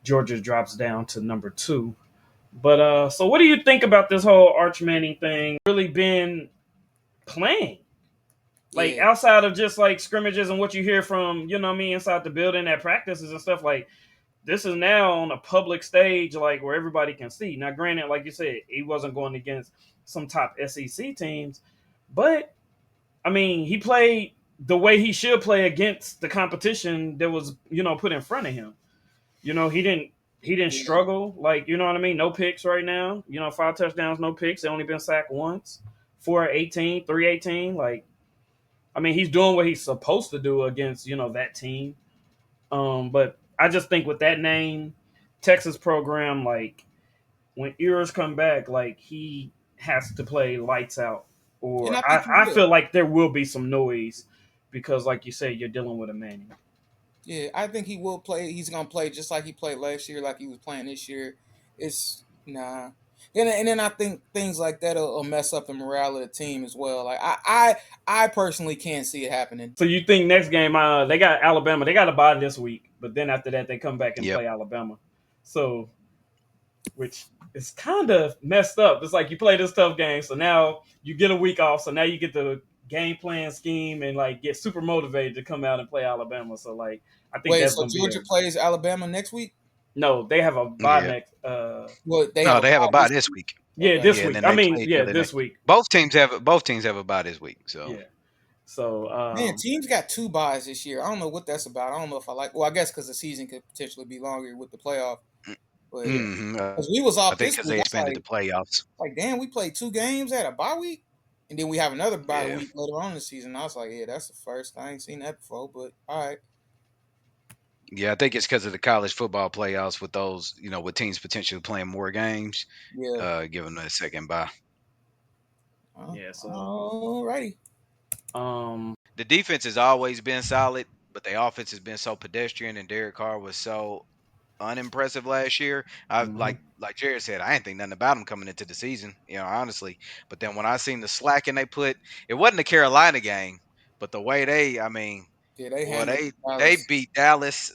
Georgia drops down to number 2. But so what do you think about this whole Arch Manning thing? Really been playing like Yeah, outside of just like scrimmages and what you hear from what I mean inside the building at practices and stuff like this is now on a public stage like where everybody can see. Now, granted, like you said, he wasn't going against some top SEC teams, but I mean, he played the way he should play against the competition that was put in front of him. He didn't yeah, struggle like what I mean. No picks right now. 5 touchdowns, no picks. They only been sacked once. 418, 318. Like I mean, he's doing what he's supposed to do against that team. But I just think with that name, Texas program, like when ears come back, like he has to play lights out, and or I think he I will. feel like there will be some noise because, like you said, you're dealing with a Manning. Yeah, I think he will play. He's gonna play just like he played last year, like he was playing this year. It's nah. And then I think things like that will mess up the morale of the team as well. Like I personally can't see it happening. So you think next game, they got Alabama, they got a bye this week, but then after that they come back and Yep. play Alabama. So which is kind of messed up. It's like you play this tough game, so now you get a week off, so now you get the game plan scheme and like get super motivated to come out and play Alabama. So like I think Wait, that's so gonna be Georgia a plays Alabama next week? no. They have a bye Yeah. next. Well, they have No, a they have a bye bye this this week. week. Yeah, Okay. this Yeah, and week. then I they mean, play each yeah, other this next. week. Both teams have a bye this week. So Yeah. So Man, teams got 2 buys this year. I don't know what that's about. I don't know if I like. Well, I guess because the season could potentially be longer with the playoff. But yeah, hmm because we was I off think this because week, they I was expanded the playoffs. like, damn, we played 2 games at a bye week, and then we have another bye Yeah. week later on in the season. I was like, yeah, that's the first. I ain't seen that before, but all right. Yeah, I think it's because of the college football playoffs with those, with teams potentially playing more games, Yeah. give them a second bye. yeah. So Alrighty. The defense has always been solid, but the offense has been so pedestrian, and Derek Carr was so unimpressive last year. I mhm. like Jared said, I didn't think nothing about him coming into the season, honestly. But then when I seen the slacking they put, it wasn't the Carolina game, but the way I mean, Yeah, they boy, handled they Dallas. beat Dallas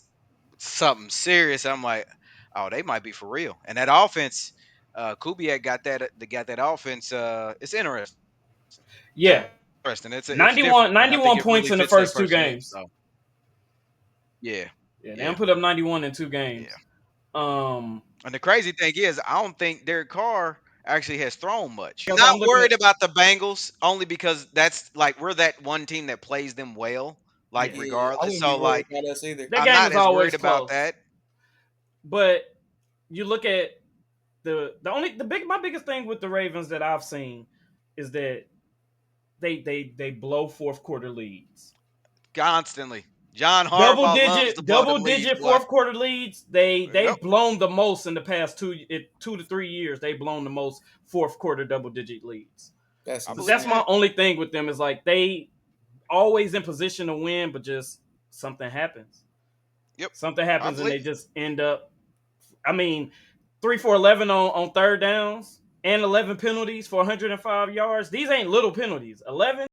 something serious. I'm like, oh, they might be for real. And that offense, Kubiak got that offense. It's interesting. Yeah, It's 91, different, and I think 91 it points really in the fits their first two personnel. games. So yeah, Yeah, they don't yeah, put up 91 in two yeah. games. Um, And the crazy thing is, I don't think Derek Carr actually has thrown much. because Not I'm looking worried at about the Bengals, only because that's like we're that one team that plays them well, like yeah, Yeah, I regardless. wouldn't be So worried like about us either. that I'm game not is as always worried about close. that. But you look at my biggest thing with the Ravens that I've seen is that they blow fourth quarter leads. Constantly. John Double Harbaugh loves to digit, blow double them leads, digit boy. fourth quarter leads. They've Yep. blown the most in the past 2 to 3 years. They've blown the most fourth quarter double digit leads. That's I But believe that's insane. my that. only thing with them is like they always in position to win, but just something happens. Yep. Something I happens and believe. they just end up. I mean, 3 for 11 on third downs and 11 penalties for 105 yards. These ain't little penalties. 11